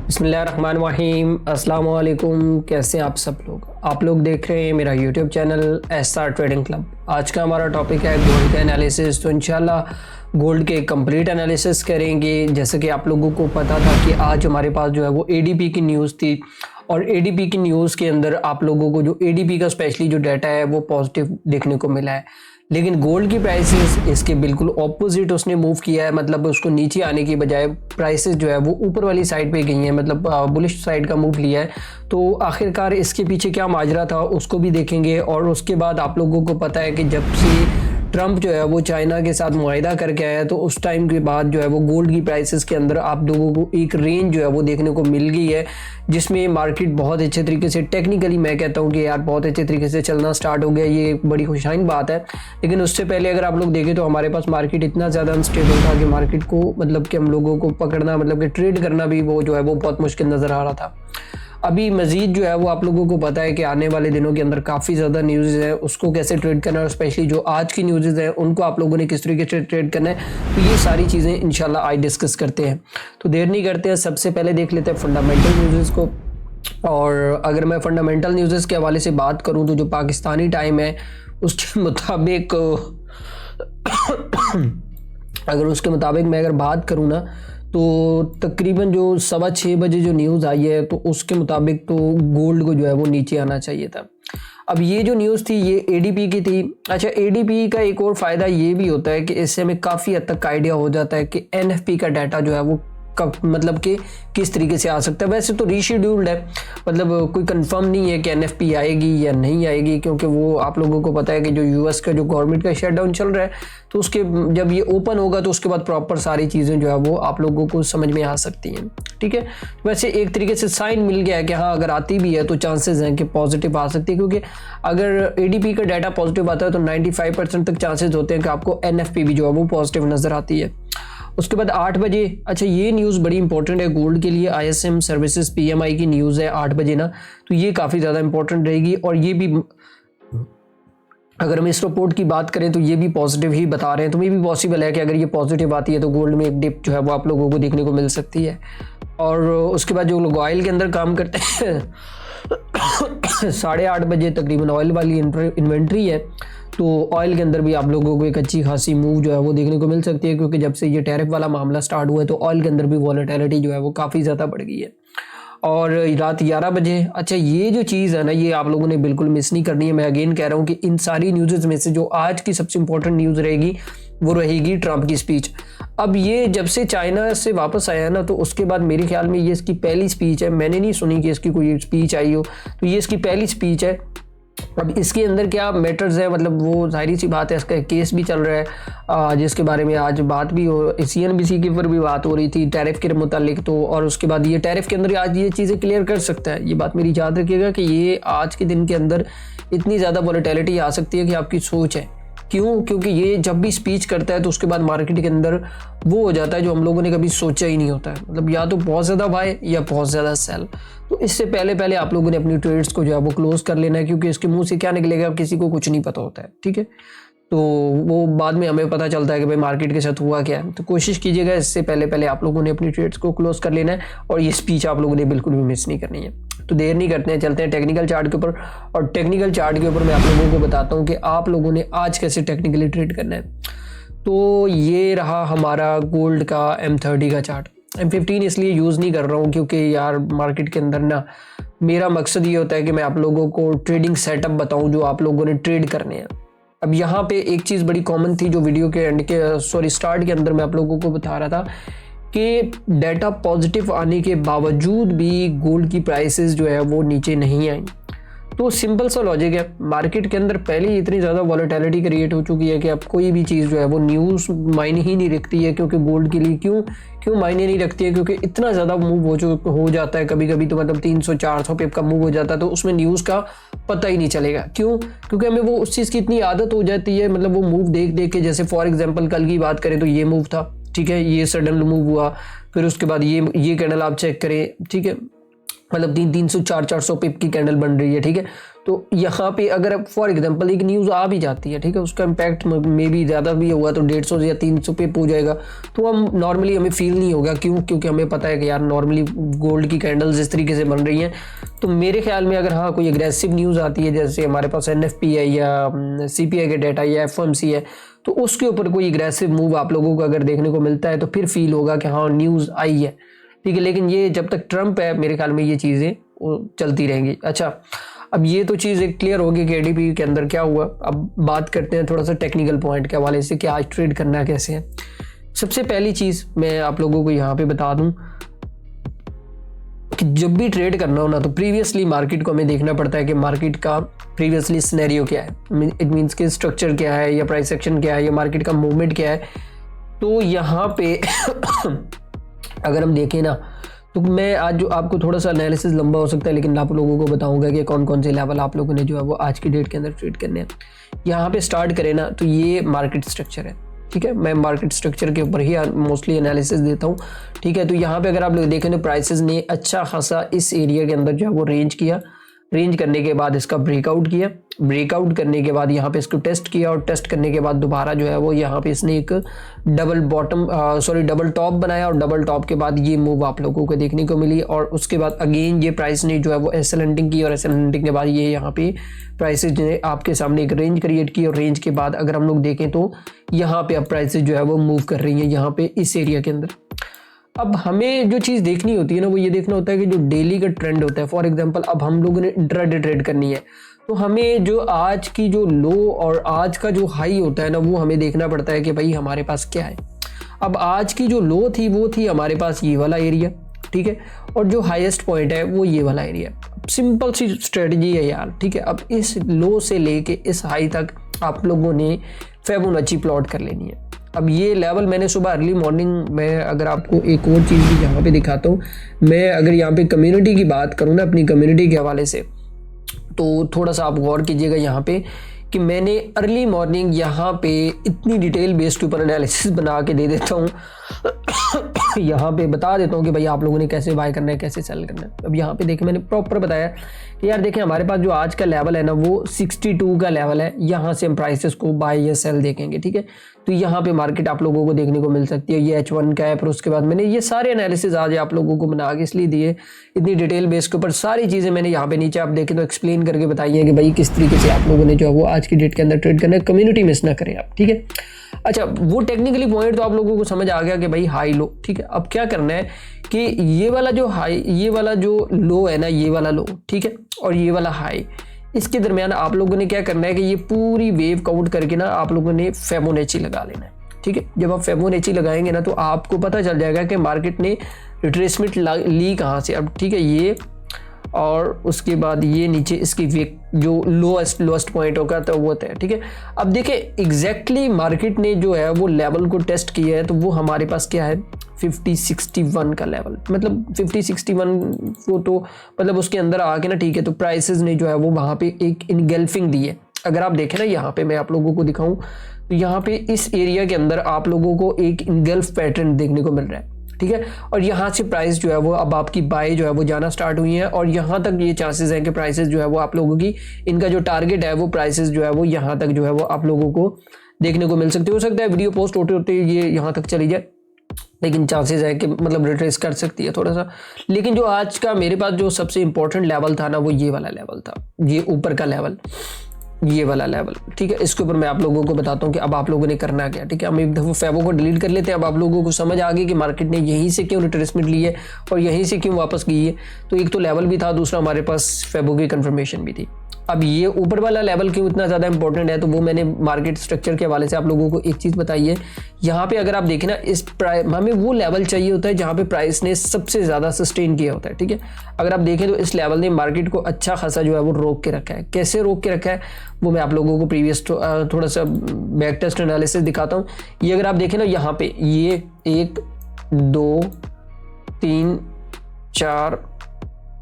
बिस्मिल्लाहिर्रहमानिर्रहीम। अस्सलाम वालेकुम। कैसे हैं आप लोग देख रहे हैं मेरा YouTube channel SR trading club. आज का हमारा टॉपिक है गोल्ड का एनालिसिस। तो इंशाल्लाह गोल्ड के कंप्लीट एनालिसिस करेंगे। जैसे कि आप लोगों को पता था कि आज हमारे पास जो है वो ADP की न्यूज़ थी, और ADP की न्यूज़ के अंदर आप लोगों को जो ADP का स्पेशली जो डाटा है वो पॉजिटिव देखने को मिला है। लेकिन गोल्ड की प्राइसेस इसके बिल्कुल ऑपोजिट उसने मूव किया है। मतलब उसको नीचे आने की बजाय प्राइसेस जो है वो ऊपर वाली साइड पे गई हैं, मतलब बुलिश साइड का मूव लिया है। तो आखिरकार इसके पीछे क्या माजरा था उसको भी देखेंगे। और उसके बाद आप लोगों को पता है कि जब से ट्रंप जो है वो चाइना के साथ मुआहिदा करके आया तो उस टाइम के बाद जो है वो गोल्ड की प्राइसेस के अंदर आप लोगों को एक रेंज जो है वो देखने को मिल गई है, जिसमें मार्केट बहुत अच्छे तरीके से टेक्निकली मैं कहता हूँ कि यार बहुत अच्छे तरीके से चलना स्टार्ट हो गया। ये एक बड़ी खुशहाइन बात है। लेकिन उससे पहले अगर आप लोग देखें तो हमारे पास मार्केट इतना ज़्यादा अनस्टेबल था कि मार्केट को मतलब कि हम लोगों को पकड़ना, मतलब कि ट्रेड करना भी वो जो है वो बहुत मुश्किल नज़र आ रहा था। अभी मज़ीद जो है वो आप लोगों को पता है कि आने वाले दिनों के अंदर काफ़ी ज़्यादा न्यूज़ है, उसको कैसे ट्रेड करना है, और स्पेशली जो आज की न्यूज़ है उनको आप लोगों ने किस तरीके से ट्रेड करना है। तो ये सारी चीज़ें इंशाल्लाह आज डिस्कस करते हैं। तो देर नहीं करते हैं, सबसे पहले देख लेते हैं फंडामेंटल न्यूज़ को। और अगर मैं फंडामेंटल न्यूज़ के हवाले से बात करूँ तो जो पाकिस्तानी टाइम है उसके मुताबिक मैं अगर बात करूँ ना तो तकरीबन जो 6:15 बजे जो न्यूज़ आई है तो उसके मुताबिक तो गोल्ड को जो है वो नीचे आना चाहिए था। अब ये जो न्यूज़ थी ये ADP की थी। अच्छा, ADP का एक और फ़ायदा ये भी होता है कि इससे हमें काफ़ी हद तक आइडिया हो जाता है कि NFP का डाटा जो है वो कब मतलब कि किस तरीके से आ सकता है। वैसे तो रीशेड्यूल्ड है, मतलब कोई कंफर्म नहीं है कि NFP आएगी या नहीं आएगी, क्योंकि वो आप लोगों को पता है कि जो US का जो गवर्नमेंट का शटडाउन चल रहा है तो उसके जब ये ओपन होगा तो उसके बाद प्रॉपर सारी चीज़ें जो है वो आप लोगों को समझ में आ सकती हैं। ठीक है, वैसे एक तरीके से साइन मिल गया है कि हाँ अगर आती भी है तो चांसेस हैं कि पॉजिटिव आ सकती है, क्योंकि अगर ADP का डाटा पॉजिटिव आता है तो 95% तक चांसेस होते हैं कि आपको NFP भी जो है वो पॉजिटिव नज़र आती है। उसके बाद 8 बजे, अच्छा ये न्यूज़ बड़ी इंपॉर्टेंट है गोल्ड के लिए, ISM सर्विसेज PMI की न्यूज़ है 8 बजे ना, तो ये काफ़ी ज़्यादा इंपॉर्टेंट रहेगी। और ये भी अगर हम इस रिपोर्ट की बात करें तो ये भी पॉजिटिव ही बता रहे हैं, तो ये भी पॉसिबल है कि अगर ये पॉजिटिव आती है तो गोल्ड में एक डिप जो है वो आप लोगों को देखने को मिल सकती है। और उसके बाद जो लोग ऑयल के अंदर काम करते हैं 8:30 बजे तकरीबन ऑयल वाली इन्वेंट्री है, तो ऑयल के अंदर भी आप लोगों को एक अच्छी खासी मूव जो है वो देखने को मिल सकती है, क्योंकि जब से ये टैरिफ वाला मामला स्टार्ट हुआ है तो ऑयल के अंदर भी वॉलेटिलिटी जो है वो काफ़ी ज़्यादा बढ़ गई है। और रात 11 बजे, अच्छा ये जो चीज़ है ना ये आप लोगों ने बिल्कुल मिस नहीं करनी है। मैं अगेन कह रहा हूँ कि इन सारी न्यूज़ में से जो आज की सबसे इंपॉर्टेंट न्यूज़ रहेगी वो रहेगी ट्रंप की स्पीच। अब ये जब से चाइना से वापस आया ना तो उसके बाद मेरे ख्याल में ये इसकी पहली स्पीच है। मैंने नहीं सुनी कि इसकी कोई स्पीच आई हो, तो ये इसकी पहली स्पीच है। अब इसके अंदर क्या मैटर्स है, मतलब वो जाहिर सी बात है, इसका केस भी चल रहा है जिसके बारे में आज बात भी हो, CNBC के ऊपर भी बात हो रही थी टैरिफ के मुतालिक। तो और उसके बाद ये टैरिफ के अंदर आज ये चीज़ें क्लियर कर सकता है। ये बात मेरी याद रखिएगा कि ये आज के दिन के अंदर इतनी ज़्यादा वॉलेटिलिटी आ सकती है कि आपकी सोच है। क्यों? क्योंकि ये जब भी स्पीच करता है तो उसके बाद मार्केट के अंदर वो हो जाता है जो हम लोगों ने कभी सोचा ही नहीं होता है, मतलब या तो बहुत ज़्यादा बाय या बहुत ज़्यादा सेल। तो इससे पहले आप लोगों ने अपनी ट्रेड्स को जो है वो क्लोज कर लेना है, क्योंकि इसके मुंह से क्या निकलेगा किसी को कुछ नहीं पता होता है। ठीक है, तो वो बाद में हमें पता चलता है कि भाई मार्केट के साथ हुआ क्या है। तो कोशिश कीजिएगा इससे पहले आप लोगों ने अपनी ट्रेड्स को क्लोज कर लेना है, और ये स्पीच आप लोगों ने बिल्कुल भी मिस नहीं करनी है। तो देर नहीं करते हैं, चलते हैं टेक्निकल चार्ट के ऊपर। और टेक्निकल चार्ट के ऊपर मैं आप लोगों को बताता हूँ कि आप लोगों ने आज कैसे टेक्निकली ट्रेड करना है। तो ये रहा हमारा गोल्ड का M30 का चार्ट। M15 इसलिए यूज़ नहीं कर रहा हूँ क्योंकि यार मार्केट के अंदर ना मेरा मकसद ये होता है कि मैं आप लोगों को ट्रेडिंग सेटअप बताऊँ जो आप लोगों ने ट्रेड करने हैं। अब यहाँ पे एक चीज़ बड़ी कॉमन थी जो वीडियो के स्टार्ट के अंदर मैं आप लोगों को बता रहा था कि डाटा पॉजिटिव आने के बावजूद भी गोल्ड की प्राइसेस जो है वो नीचे नहीं आई। तो सिंपल सा लॉजिक है, मार्केट के अंदर पहले ही इतनी ज़्यादा वॉलेटिलिटी क्रिएट हो चुकी है कि अब कोई भी चीज़ जो है वो न्यूज़ मायने ही नहीं रखती है। क्योंकि गोल्ड के लिए क्यों मायने नहीं रखती है, क्योंकि इतना ज़्यादा मूव हो जाता है कभी कभी, तो मतलब 300-400 पिप का मूव हो जाता है तो उसमें न्यूज़ का पता ही नहीं चलेगा। क्यों? क्योंकि हमें वो उस चीज़ की इतनी आदत हो जाती है, मतलब वो मूव देख के। जैसे फॉर एग्जाम्पल कल की बात करें तो ये मूव था, ठीक है, ये सडन मूव हुआ, फिर उसके बाद ये कैंडल आप चेक करें, ठीक है, मतलब 300-400 पिप की कैंडल बन रही है। ठीक है, तो यहाँ पे अगर फॉर एग्जांपल एक न्यूज़ आ भी जाती है, ठीक है, उसका इम्पैक्ट में भी ज़्यादा भी हुआ तो 150 या 300 पे पहुँच जाएगा, तो हम नॉर्मली हमें फील नहीं होगा। क्यों? क्योंकि हमें पता है कि यार नॉर्मली गोल्ड की कैंडल्स इस तरीके से बन रही हैं। तो मेरे ख्याल में अगर हाँ कोई एग्रेसिव न्यूज़ आती है, जैसे हमारे पास NFP है या CPI के डाटा या FOMC है, तो उसके ऊपर कोई एग्रेसिव मूव आप लोगों को अगर देखने को मिलता है तो फिर फील होगा कि हाँ न्यूज़ आई है, ठीक है। लेकिन ये जब तक ट्रम्प है मेरे ख्याल में ये चीज़ें चलती रहेंगी। अच्छा, अब ये तो चीज़ एक क्लियर होगी कि ADP के अंदर क्या हुआ। अब बात करते हैं थोड़ा सा टेक्निकल पॉइंट के हवाले से कि आज ट्रेड करना कैसे है। सबसे पहली चीज़ मैं आप लोगों को यहाँ पे बता दूं कि जब भी ट्रेड करना हो ना तो प्रीवियसली मार्केट को हमें देखना पड़ता है कि मार्केट का प्रीवियसली सिनेरियो क्या है, इट मीन्स कि स्ट्रक्चर क्या है या प्राइस एक्शन क्या है या मार्केट का मूवमेंट क्या है। तो यहाँ पे अगर हम देखें ना तो मैं आज जो आपको थोड़ा सा एनालिसिस लंबा हो सकता है, लेकिन आप लोगों को बताऊंगा कि कौन कौन से लेवल आप लोगों ने जो है वो आज की डेट के अंदर ट्रेड करने हैं। यहाँ पे स्टार्ट करें ना तो ये मार्केट स्ट्रक्चर है, ठीक है। मैं मार्केट स्ट्रक्चर के ऊपर ही मोस्टली एनालिसिस देता हूँ, ठीक है। तो यहाँ पे अगर आप लोग देखें तो प्राइसेस ने अच्छा खासा इस एरिया के अंदर जो है वो रेंज किया, रेंज करने के बाद इसका ब्रेकआउट किया, ब्रेकआउट करने के बाद यहाँ पे इसको टेस्ट किया और टेस्ट करने के बाद दोबारा जो है वो यहाँ पे इसने एक डबल टॉप बनाया और डबल टॉप के बाद ये मूव आप लोगों को देखने को मिली। और उसके बाद अगेन ये प्राइस ने जो है वो एसएलएंटिंग की और एसएलएंटिंग के बाद ये यहाँ पे प्राइसेज ने आपके सामने एक रेंज क्रिएट की और रेंज के बाद अगर हम लोग देखें तो यहाँ पे अब प्राइसेज जो है वो मूव कर रही हैं यहाँ पे इस एरिया के अंदर। अब हमें जो चीज़ देखनी होती है ना वो ये देखना होता है कि जो डेली का ट्रेंड होता है, फॉर एग्जांपल अब हम लोगों ने इंट्राडे ट्रेड करनी है तो हमें जो आज की जो लो और आज का जो हाई होता है ना वो हमें देखना पड़ता है कि भाई हमारे पास क्या है। अब आज की जो लो थी वो थी हमारे पास ये वाला एरिया, ठीक है, और जो हाईएस्ट पॉइंट है वो ये वाला एरिया। सिंपल सी स्ट्रेटजी है यार, ठीक है। अब इस लो से लेके इस हाई तक आप लोगों ने फिबोनाची प्लॉट कर लेनी है। अब ये लेवल मैंने सुबह अर्ली मॉर्निंग में, अगर आपको एक और चीज़ भी यहाँ पे दिखाता हूँ, मैं अगर यहाँ पे कम्युनिटी की बात करूँ ना अपनी कम्युनिटी के हवाले से, तो थोड़ा सा आप गौर कीजिएगा यहाँ पे कि मैंने अर्ली मॉर्निंग यहाँ पे इतनी डिटेल बेस के ऊपर एनालिसिस बना के दे देता हूँ यहाँ पे बता देता हूँ कि भाई आप लोगों ने कैसे बाय करना है, कैसे सेल करना है। अब यहाँ पे देखें मैंने प्रॉपर बताया कि यार देखें हमारे पास जो आज का लेवल है ना वो 62 का लेवल है, यहाँ से हम प्राइसेस को बाय या सेल देखेंगे, ठीक है। तो यहाँ पे मार्केट आप लोगों को देखने को मिल सकती है, ये H1 का है। फिर उसके बाद मैंने ये सारे एनालिसिस आज आप लोगों को बना के इसलिए दिए, इतनी डिटेल बेस के ऊपर सारी चीज़ें मैंने यहाँ पे नीचे आप देखें तो एक्सप्लेन करके बताइए कि भाई किस तरीके से आप लोगों ने जो है वो आज की डेट के अंदर ट्रेड करना है। कम्युनिटी मिस ना करें आप, ठीक है। अच्छा, वो टेक्निकली पॉइंट तो आप लोगों को समझ आ गया कि भाई हाई लो, ठीक है। अब क्या करना है कि ये वाला जो हाई, ये वाला जो लो है ना, ये वाला लो, ठीक है, और ये वाला हाई, इसके दरमियान आप लोगों ने क्या करना है कि ये पूरी वेव काउंट करके ना आप लोगों ने फिबोनाची लगा लेना है, ठीक है। जब आप फिबोनाची लगाएंगे ना तो आपको पता चल जाएगा कि मार्केट ने रिट्रेसमेंट ली कहाँ से। अब ठीक है, ये और उसके बाद ये नीचे इसकी जो लोएस्ट पॉइंट होगा तो वो है, ठीक है। अब देखिए एग्जैक्टली मार्केट ने जो है वो लेवल को टेस्ट किया है तो वो हमारे पास क्या है 5061 का लेवल, मतलब 5061 को तो मतलब उसके अंदर आके ना, ठीक है। तो प्राइसेस ने जो है वो वहाँ पे एक इनगल्फिंग दी है। अगर आप देखें ना यहाँ पे मैं आप लोगों को दिखाऊं तो यहाँ पे इस एरिया के अंदर आप लोगों को एक इनगल्फ पैटर्न देखने को मिल रहा है, ठीक है। और यहाँ से प्राइस जो है वो अब आपकी बाय जो है वो जाना स्टार्ट हुई है और यहाँ तक ये चांसेस हैं कि प्राइसेस जो है वो आप लोगों की, इनका जो टारगेट है वो प्राइसेस जो है वो यहाँ तक जो है वो आप लोगों को देखने को मिल सकते हो सकता है वीडियो पोस्ट होते होते ये यहाँ तक चली जाए, लेकिन चांसेस है कि मतलब रिट्रेस कर सकती है थोड़ा सा। लेकिन जो आज का मेरे पास जो सबसे इंपॉर्टेंट लेवल था ना वो ये वाला लेवल था, ये ऊपर का लेवल, ये वाला लेवल, ठीक है। इसके ऊपर मैं आप लोगों को बताता हूँ कि अब आप लोगों ने करना क्या, ठीक है। हम एक दफ़ा फेबो को डिलीट कर लेते हैं। अब आप लोगों को समझ आ गई कि मार्केट ने यहीं से क्यों रिट्रेसमेंट ली है और यहीं से क्यों वापस गई है। तो एक तो लेवल भी था, दूसरा हमारे पास फेबो की कंफर्मेशन भी थी। अब ये ऊपर वाला लेवल क्यों इतना ज़्यादा इंपॉर्टेंट है तो वो मैंने मार्केट स्ट्रक्चर के हवाले से आप लोगों को एक चीज़ बताई है। यहाँ पे अगर आप देखें ना, इस हमें वो लेवल चाहिए होता है जहाँ पे प्राइस ने सबसे ज़्यादा सस्टेन किया होता है, ठीक है। अगर आप देखें तो इस लेवल ने मार्केट को अच्छा खासा जो है वो रोक के रखा है। कैसे रोक के रखा है वो मैं आप लोगों को प्रीवियस थोड़ा सा बैक टेस्ट एनालिसिस दिखाता हूँ। ये अगर आप देखें ना, यहाँ पे ये 1 2 3 4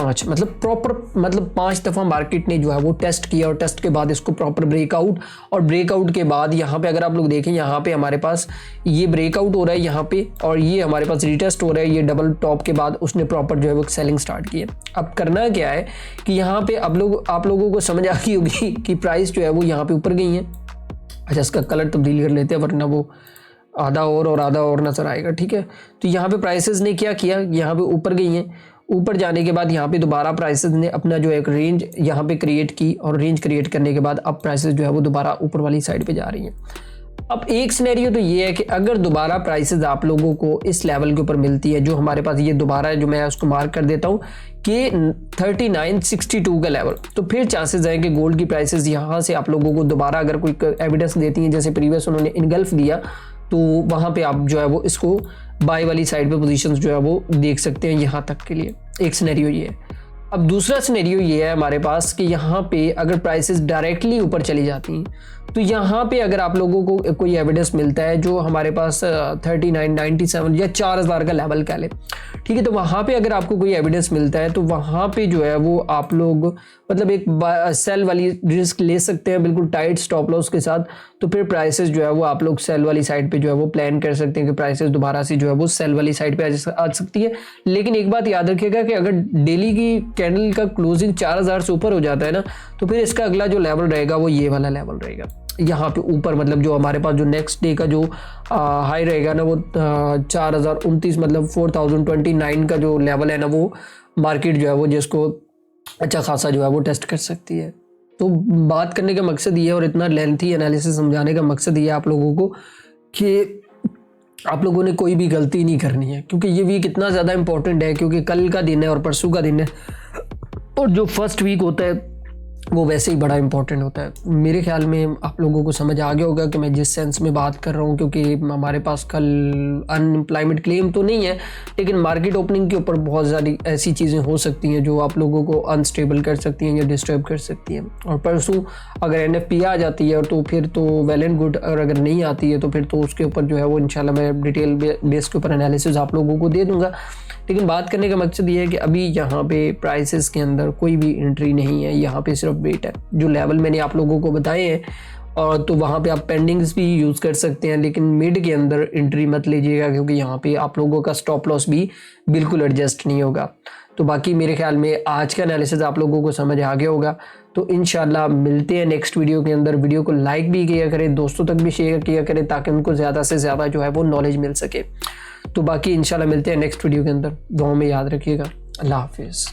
5 मतलब प्रॉपर, मतलब 5 दफ़ा मार्केट ने जो है वो टेस्ट किया और टेस्ट के बाद इसको प्रॉपर ब्रेकआउट, और ब्रेकआउट के बाद यहाँ पे अगर आप लोग देखें यहाँ पे हमारे पास ये ब्रेकआउट हो रहा है यहाँ पे, और ये हमारे पास रीटेस्ट हो रहा है, ये डबल टॉप के बाद उसने प्रॉपर जो है वो सेलिंग स्टार्ट की है। अब करना क्या है कि यहाँ पे आप लोगों को समझ आ गई होगी कि प्राइस जो है वो यहाँ पे ऊपर गई है। अच्छा, इसका कलर तब्दील कर लेते हैं वरना वो आधा और आधा और नजर आएगा, ठीक है। तो यहाँ पे प्राइसेस ने क्या किया, यहाँ पे ऊपर गई हैं, ऊपर जाने के बाद यहाँ पे दोबारा प्राइसेस ने अपना जो एक रेंज यहाँ पे क्रिएट की, और रेंज क्रिएट करने के बाद अब प्राइसेस जो है वो दोबारा ऊपर वाली साइड पे जा रही हैं। अब एक सिनेरियो तो ये है कि अगर दोबारा प्राइसेस आप लोगों को इस लेवल के ऊपर मिलती है, जो हमारे पास ये दोबारा जो मैं उसको मार्क कर देता हूँ कि 3962 का लेवल, तो फिर चांसेस हैं कि गोल्ड की प्राइसेस यहाँ से आप लोगों को दोबारा अगर कोई एविडेंस देती हैं, जैसे प्रीवियस उन्होंने इनगल्फ दिया, तो वहाँ पे आप जो है वो इसको बाय वाली साइड पे पोजीशंस जो है वो देख सकते हैं यहाँ तक के लिए। एक सिनेरियो ये है। अब दूसरा सिनेरियो ये है हमारे पास कि यहाँ पे अगर प्राइसेस डायरेक्टली ऊपर चली जाती हैं, तो यहाँ पे अगर आप लोगों को कोई एविडेंस मिलता है जो हमारे पास 3997 या 4000 का लेवल कह ले, ठीक है, तो वहाँ पे अगर आपको कोई एविडेंस मिलता है तो वहाँ पे जो है वो आप लोग मतलब एक सेल वाली रिस्क ले सकते हैं बिल्कुल टाइट स्टॉप लॉस के साथ। तो फिर प्राइसेस जो है वो आप लोग सेल वाली साइड पे जो है वो प्लान कर सकते हैं कि प्राइसेस दोबारा से जो है वो सेल वाली साइड पे आ सकती है। लेकिन एक बात याद रखिएगा कि अगर डेली की कैंडल का क्लोजिंग 4000 से ऊपर हो जाता है ना, तो फिर इसका अगला जो लेवल रहेगा वो ये वाला लेवल रहेगा यहाँ पे ऊपर, मतलब जो हमारे पास जो नेक्स्ट डे का जो हाई रहेगा ना वो 4029 मतलब 4029 का जो लेवल है ना, वो मार्केट जो है वो जिसको अच्छा खासा जो है वो टेस्ट कर सकती है। तो बात करने का मकसद ये है, और इतना लेंथी एनालिसिस समझाने का मकसद ये है आप लोगों को कि आप लोगों ने कोई भी गलती नहीं करनी है, क्योंकि ये वीक इतना ज़्यादा इंपॉर्टेंट है, क्योंकि कल का दिन है और परसों का दिन है, और जो फर्स्ट वीक होता है वो वैसे ही बड़ा इंपॉर्टेंट होता है। मेरे ख्याल में आप लोगों को समझ आ गया होगा कि मैं जिस सेंस में बात कर रहा हूँ, क्योंकि हमारे पास कल अनएम्प्लॉयमेंट क्लेम तो नहीं है, लेकिन मार्केट ओपनिंग के ऊपर बहुत सारी ऐसी चीज़ें हो सकती हैं जो आप लोगों को अनस्टेबल कर सकती हैं या डिस्टर्ब कर सकती हैं। और परसों अगर NFP आ जाती है तो फिर तो वेल एंड गुड, और अगर नहीं आती है तो फिर तो उसके ऊपर जो है वो इंशाल्लाह मैं डिटेल बेस के ऊपर एनालिसिस आप लोगों को दे दूँगा। लेकिन बात करने का मकसद ये है कि अभी यहाँ पे प्राइसेस के अंदर कोई भी एंट्री नहीं है, यहाँ पे सिर्फ वेट है। जो लेवल मैंने आप लोगों को बताए हैं, और तो वहाँ पे आप पेंडिंग्स भी यूज़ कर सकते हैं, लेकिन मिड के अंदर एंट्री मत लीजिएगा, क्योंकि यहाँ पे आप लोगों का स्टॉप लॉस भी बिल्कुल एडजस्ट नहीं होगा। तो बाकी मेरे ख्याल में आज का एनालिसिस आप लोगों को समझ आ गया होगा। तो इंशाल्लाह मिलते हैं नेक्स्ट वीडियो के अंदर। वीडियो को लाइक भी किया करें, दोस्तों तक भी शेयर किया करें, ताकि उनको ज़्यादा से ज़्यादा जो है वो नॉलेज मिल सके। तो बाकी इंशाल्लाह मिलते हैं नेक्स्ट वीडियो के अंदर। दुआ में याद रखिएगा। अल्लाह हाफिज़।